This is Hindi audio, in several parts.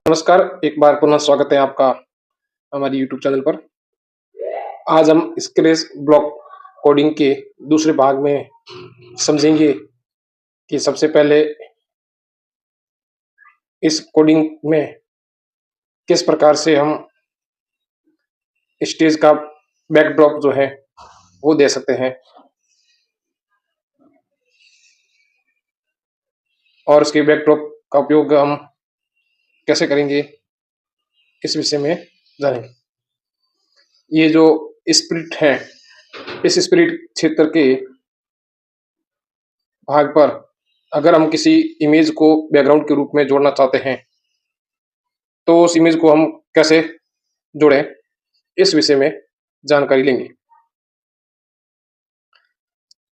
नमस्कार, एक बार पुनः स्वागत है आपका हमारी यूट्यूब चैनल पर। आज हम स्क्रैच ब्लॉक कोडिंग के दूसरे भाग में समझेंगे कि सबसे पहले इस कोडिंग में किस प्रकार से हम स्टेज का बैकड्रॉप जो है वो दे सकते हैं और उसके बैकड्रॉप का उपयोग हम कैसे करेंगे, इस विषय में जानेंगे। ये जो स्प्लिट है, इस स्प्लिट क्षेत्र के भाग पर अगर हम किसी इमेज को बैकग्राउंड के रूप में जोड़ना चाहते हैं, तो उस इमेज को हम कैसे जोड़ें, इस विषय में जानकारी लेंगे।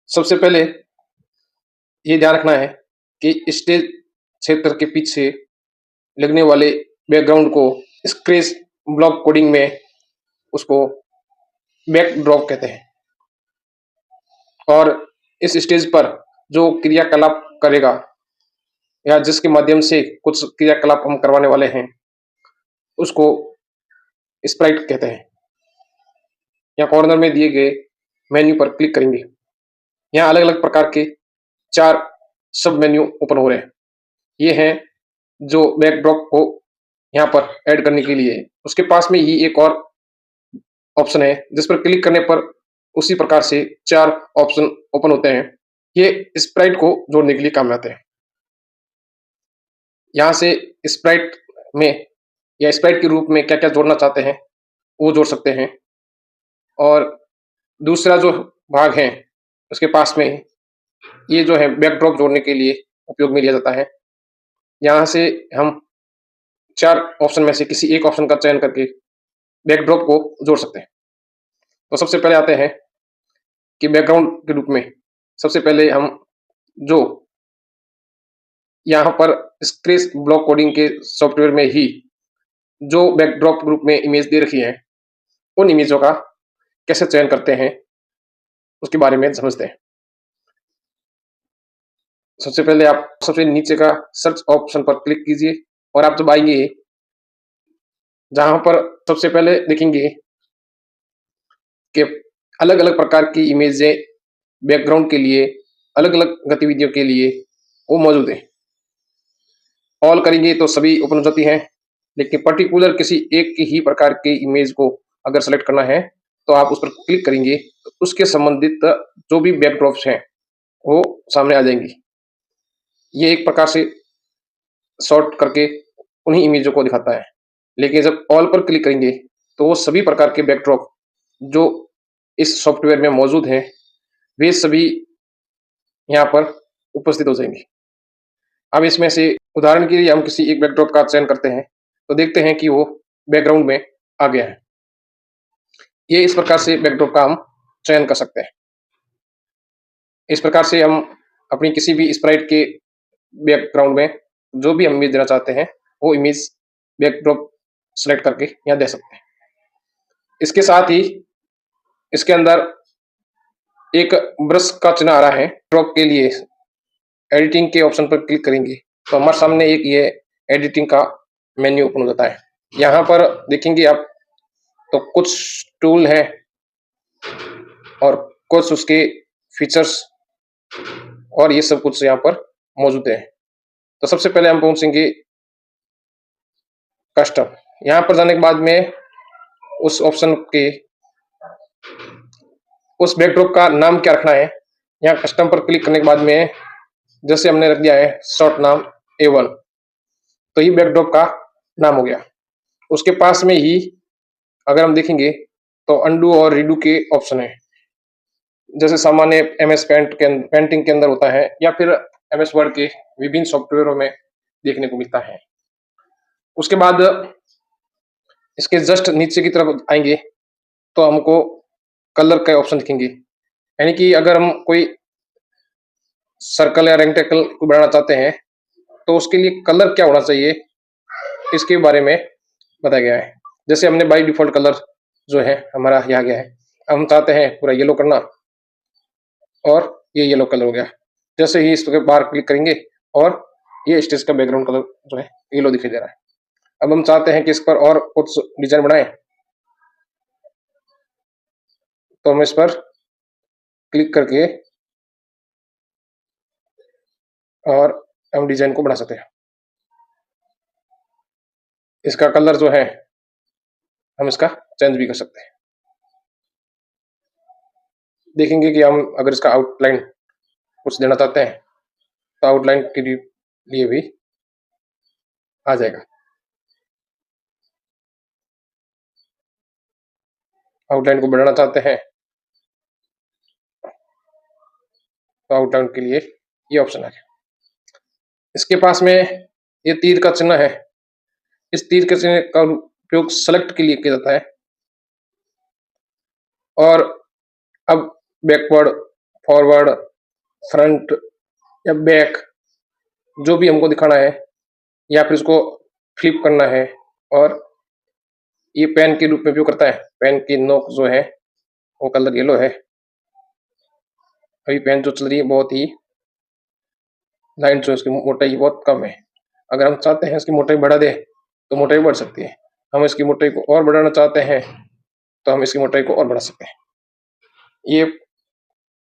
सबसे पहले ये ध्यान रखना है कि स्टेज क्षेत्र के पीछे लगने वाले बैकग्राउंड को स्क्रैच ब्लॉक कोडिंग में उसको बैकड्रॉप कहते हैं और इस स्टेज पर जो क्रियाकलाप करेगा या जिसके माध्यम से कुछ क्रियाकलाप हम करवाने वाले हैं, उसको स्प्राइट कहते हैं। यहाँ कॉर्नर में दिए गए मेन्यू पर क्लिक करेंगे। यहाँ अलग अलग प्रकार के 4 सब मेन्यू ओपन हो रहे हैं। ये हैं जो बैकड्रॉप को यहाँ पर ऐड करने के लिए। उसके पास में ही एक और ऑप्शन है जिस पर क्लिक करने पर उसी प्रकार से 4 ऑप्शन ओपन होते हैं। ये स्प्राइट को जोड़ने के लिए काम में आते हैं। यहाँ से स्प्राइट में या स्प्राइट के रूप में क्या क्या जोड़ना चाहते हैं वो जोड़ सकते हैं। और दूसरा जो भाग है उसके पास में ये जो है बैकड्रॉप जोड़ने के लिए उपयोग में लिया जाता है। यहाँ से हम 4 ऑप्शन में से किसी एक ऑप्शन का चयन करके बैकड्रॉप को जोड़ सकते हैं। तो सबसे पहले आते हैं कि बैकग्राउंड के रूप में सबसे पहले हम जो यहाँ पर स्क्रैच ब्लॉक कोडिंग के सॉफ्टवेयर में ही जो बैकड्रॉप ग्रुप में इमेज दे रखी है, उन इमेजों का कैसे चयन करते हैं उसके बारे में समझते हैं। सबसे पहले आप सबसे नीचे का सर्च ऑप्शन पर क्लिक कीजिए और आप जब आएंगे जहां पर सबसे पहले देखेंगे कि अलग अलग प्रकार की इमेजें बैकग्राउंड के लिए अलग अलग गतिविधियों के लिए वो मौजूद है। ऑल करेंगे तो सभी ओपन हो जाती हैं, लेकिन पर्टिकुलर किसी एक की ही प्रकार की इमेज को अगर सेलेक्ट करना है तो आप उस पर क्लिक करेंगे तो उसके संबंधित जो भी बैकड्रॉप्स हैं वो सामने आ जाएंगी। ये एक प्रकार से सॉर्ट करके उन्हीं इमेजों को दिखाता है। लेकिन जब ऑल पर क्लिक करेंगे तो वो सभी प्रकार के बैकड्रॉप जो इस सॉफ्टवेयर में मौजूद हैं वे सभी यहाँ पर उपस्थित हो जाएंगे। अब इसमें से उदाहरण के लिए हम किसी एक बैकड्रॉप का चयन करते हैं तो देखते हैं कि वो बैकग्राउंड में आ गया है। ये इस प्रकार से बैकड्रॉप का हम चयन कर सकते हैं। इस प्रकार से हम अपनी किसी भी स्प्राइट के बैकग्राउंड में जो भी हम इमेज देना चाहते हैं वो इमेज बैकड्रॉप सेलेक्ट करके यहाँ दे सकते हैं। इसके साथ ही इसके अंदर एक ब्रश का चिन्ह आ रहा है। ड्रॉप के लिए एडिटिंग के ऑप्शन पर क्लिक करेंगे तो हमारे सामने एक ये एडिटिंग का मेन्यू ओपन हो जाता है। यहाँ पर देखेंगे आप तो कुछ टूल हैं और कुछ उसके फीचर्स और ये सब कुछ यहाँ पर मौजूद है। तो सबसे पहले हम पहुंचेंगे कस्टम। यहाँ पर जाने के बाद में उस ऑप्शन के उस बैकड्रॉप का नाम क्या रखना है, यहाँ कस्टम पर क्लिक करने के बाद में जैसे हमने रख दिया है शॉर्ट नाम A1, तो ये बैकड्रॉप का नाम हो गया। उसके पास में ही अगर हम देखेंगे तो अंडू और रीडू के ऑप्शन है, जैसे सामान्य MS पेंटिंग के अंदर होता है या फिर MS वर्ड के विभिन्न सॉफ्टवेयरों में देखने को मिलता है। उसके बाद इसके जस्ट नीचे की तरफ आएंगे तो हमको कलर के ऑप्शन दिखेंगे, यानी कि अगर हम कोई सर्कल या रेक्टेंगल को बनाना चाहते हैं तो उसके लिए कलर क्या होना चाहिए इसके बारे में बताया गया है। जैसे हमने बाय डिफॉल्ट कलर जो है हमारा यहाँ गया है, हम चाहते हैं पूरा येलो करना और ये येलो कलर हो गया। जैसे ही इस पर बाहर क्लिक करेंगे और ये स्टेज का बैकग्राउंड कलर जो है येलो दिखाई दे रहा है। अब हम चाहते हैं कि इस पर और कुछ डिजाइन बनाएं, तो हम इस पर क्लिक करके और हम डिजाइन को बना सकते हैं। इसका कलर जो है हम इसका चेंज भी कर सकते हैं। देखेंगे कि हम अगर इसका आउटलाइन कुछ देना चाहते हैं तो आउटलाइन के लिए भी आ जाएगा। आउटलाइन को बढ़ाना चाहते हैं तो आउटलाइन के लिए ये ऑप्शन आ गया। इसके पास में ये तीर का चिन्ह है, इस तीर के चिन्ह का उपयोग सेलेक्ट के लिए किया जाता है। और अब बैकवर्ड, फॉरवर्ड, फ्रंट या बैक जो भी हमको दिखाना है या फिर इसको फ्लिप करना है, और ये पेन के रूप में उपयोग करता है। पेन की नोक जो है वो कलर येलो है। अभी पेन जो चल रही है बहुत ही लाइन जो इसकी मोटाई बहुत कम है। अगर हम चाहते हैं इसकी मोटाई बढ़ा दे तो मोटाई बढ़ सकती है। हम इसकी मोटाई को और बढ़ाना चाहते हैं तो हम इसकी मोटाई को और बढ़ा सकते हैं। ये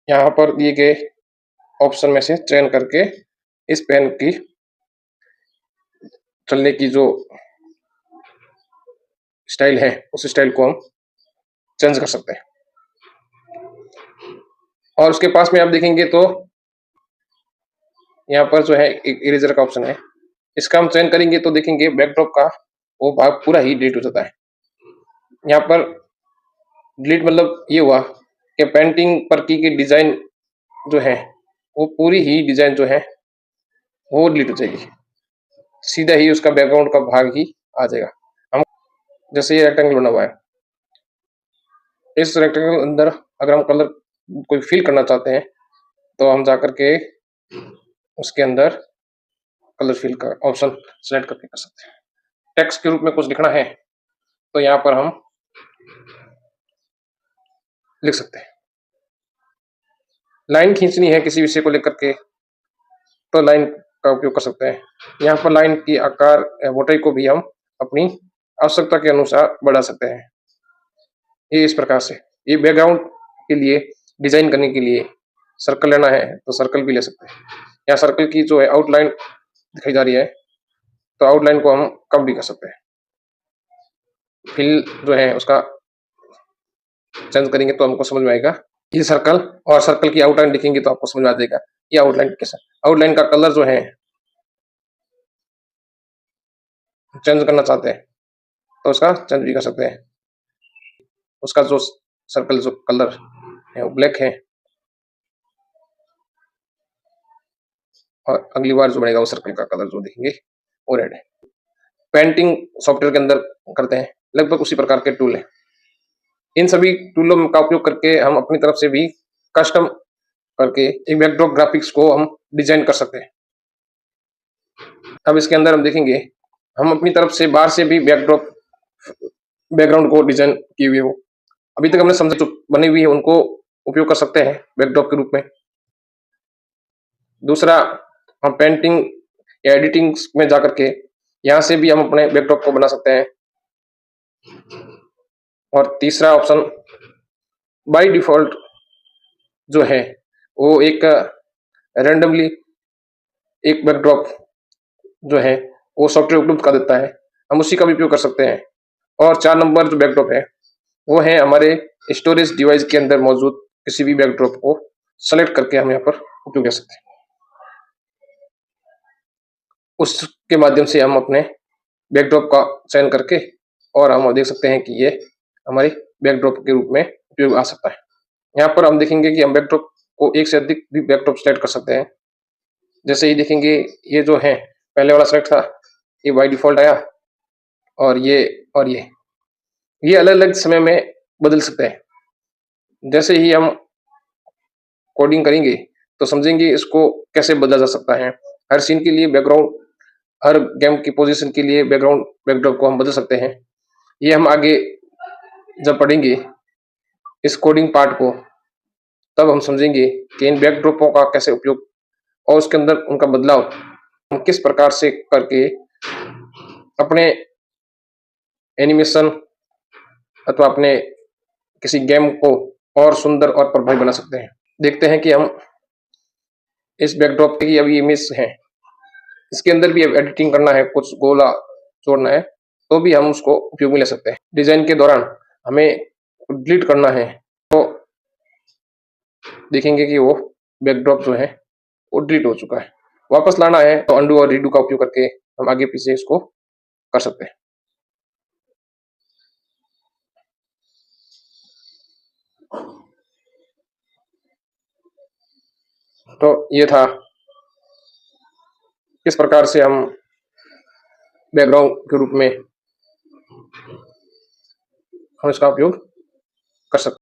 यहाँ पर दिए गए ऑप्शन में से चयन करके इस पेन की चलने की जो स्टाइल है उस स्टाइल को हम चेंज कर सकते हैं। और उसके पास में आप देखेंगे तो यहाँ पर जो है एक इरेजर का ऑप्शन है, इसका हम चयन करेंगे तो देखेंगे बैकड्रॉप का वो भाग पूरा ही डिलीट हो जाता है। यहाँ पर डिलीट मतलब ये हुआ कि पेंटिंग पर की गई डिजाइन जो है वो पूरी ही डिजाइन जो है वो डिलीट हो जाएगी, सीधा ही उसका बैकग्राउंड का भाग ही आ जाएगा। हम जैसे ये रेक्टेंगल बना हुआ है, इस रेक्टेंगल अंदर अगर हम कलर कोई फिल करना चाहते हैं तो हम जाकर के उसके अंदर कलर फिल का ऑप्शन सेलेक्ट करके कर सकते हैं। टेक्स्ट के रूप में कुछ लिखना है तो यहाँ पर हम लिख सकते हैं। लाइन खींचनी है किसी विषय को लेकर के तो लाइन का उपयोग कर सकते हैं। यहाँ पर लाइन की आकार मोटाई को भी हम अपनी आवश्यकता के अनुसार बढ़ा सकते हैं। ये इस प्रकार से ये बैकग्राउंड के लिए डिजाइन करने के लिए सर्कल लेना है तो सर्कल भी ले सकते हैं। यहाँ सर्कल की जो है आउटलाइन दिखाई जा रही है तो आउटलाइन को हम कम भी कर सकते हैं। फिल जो है उसका चेंज करेंगे तो हमको समझ में आएगा ये सर्कल, और सर्कल की आउटलाइन लिखेंगे तो आपको समझ में आ जाएगा ये आउटलाइन कैसा। आउटलाइन का कलर जो है चेंज करना चाहते हैं तो उसका चेंज भी कर सकते हैं। उसका जो सर्कल जो कलर है वो ब्लैक है और अगली बार जो बनेगा वो सर्कल का कलर जो देखेंगे वो रेड है। पेंटिंग सॉफ्टवेयर के अंदर करते हैं लगभग उसी प्रकार के टूल है। इन सभी टूलों का उपयोग करके हम अपनी तरफ से भी कस्टम करके एक बैकड्रॉप ग्राफिक्स को हम डिजाइन कर सकते हैं। अब इसके अंदर हम देखेंगे हम अपनी तरफ से बाहर से भी बैकग्राउंड को डिजाइन किए हुए हो अभी तक हमने समझा जो बनी हुई है उनको उपयोग कर सकते हैं बैकड्रॉप के रूप में। दूसरा, हम पेंटिंग या एडिटिंग में जाकर के यहाँ से भी हम अपने बैकड्रॉप को बना सकते हैं। और तीसरा ऑप्शन बाय डिफॉल्ट जो है वो एक रैंडमली एक बैकड्रॉप जो है वो सॉफ्टवेयर उपलब्ध कर देता है, हम उसी का भी उपयोग कर सकते हैं। और 4 नंबर जो बैकड्रॉप है वो है हमारे स्टोरेज डिवाइस के अंदर मौजूद किसी भी बैकड्रॉप को सेलेक्ट करके हम यहाँ पर उपयोग कर सकते हैं। उसके माध्यम से हम अपने बैकड्रॉप का चयन करके और हम देख सकते हैं कि ये हमारे बैकड्रॉप के रूप में उपयोग आ सकता है। यहाँ पर हम देखेंगे कि हम बैकड्रॉप को एक से अधिक भी बैकड्रॉप सेलेक्ट कर सकते हैं। जैसे ही देखेंगे ये जो है पहले वाला सेलेक्ट था ये बाय डिफॉल्ट आया, और ये अलग अलग समय में बदल सकते हैं। जैसे ही हम कोडिंग करेंगे तो समझेंगे इसको कैसे बदला जा सकता है। हर सीन के लिए बैकग्राउंड, हर गेम की पोजीशन के लिए बैकग्राउंड बैकड्रॉप को हम बदल सकते हैं। ये हम आगे जब पढ़ेंगे इस कोडिंग पार्ट को तब हम समझेंगे कि इन बैकड्रॉपों का कैसे उपयोग और उसके अंदर उनका बदलाव हम किस प्रकार से करके अपने एनिमेशन अथवा अपने किसी गेम को और सुंदर और प्रभावी बना सकते हैं। देखते हैं कि हम इस बैकड्रॉप की अभी इमेज है, इसके अंदर भी अब एडिटिंग करना है, कुछ गोला जोड़ना है, तो भी हम उसको उपयोग में ले सकते हैं। डिजाइन के दौरान हमें डिलीट करना है तो देखेंगे कि वो बैकड्रॉप जो है वो डिलीट हो चुका है। वापस लाना है तो अंडू और रीडू का उपयोग करके हम आगे पीछे इसको कर सकते हैं। तो ये था किस प्रकार से हम बैकग्राउंड के रूप में हम इसका उपयोग कर सकते हैं।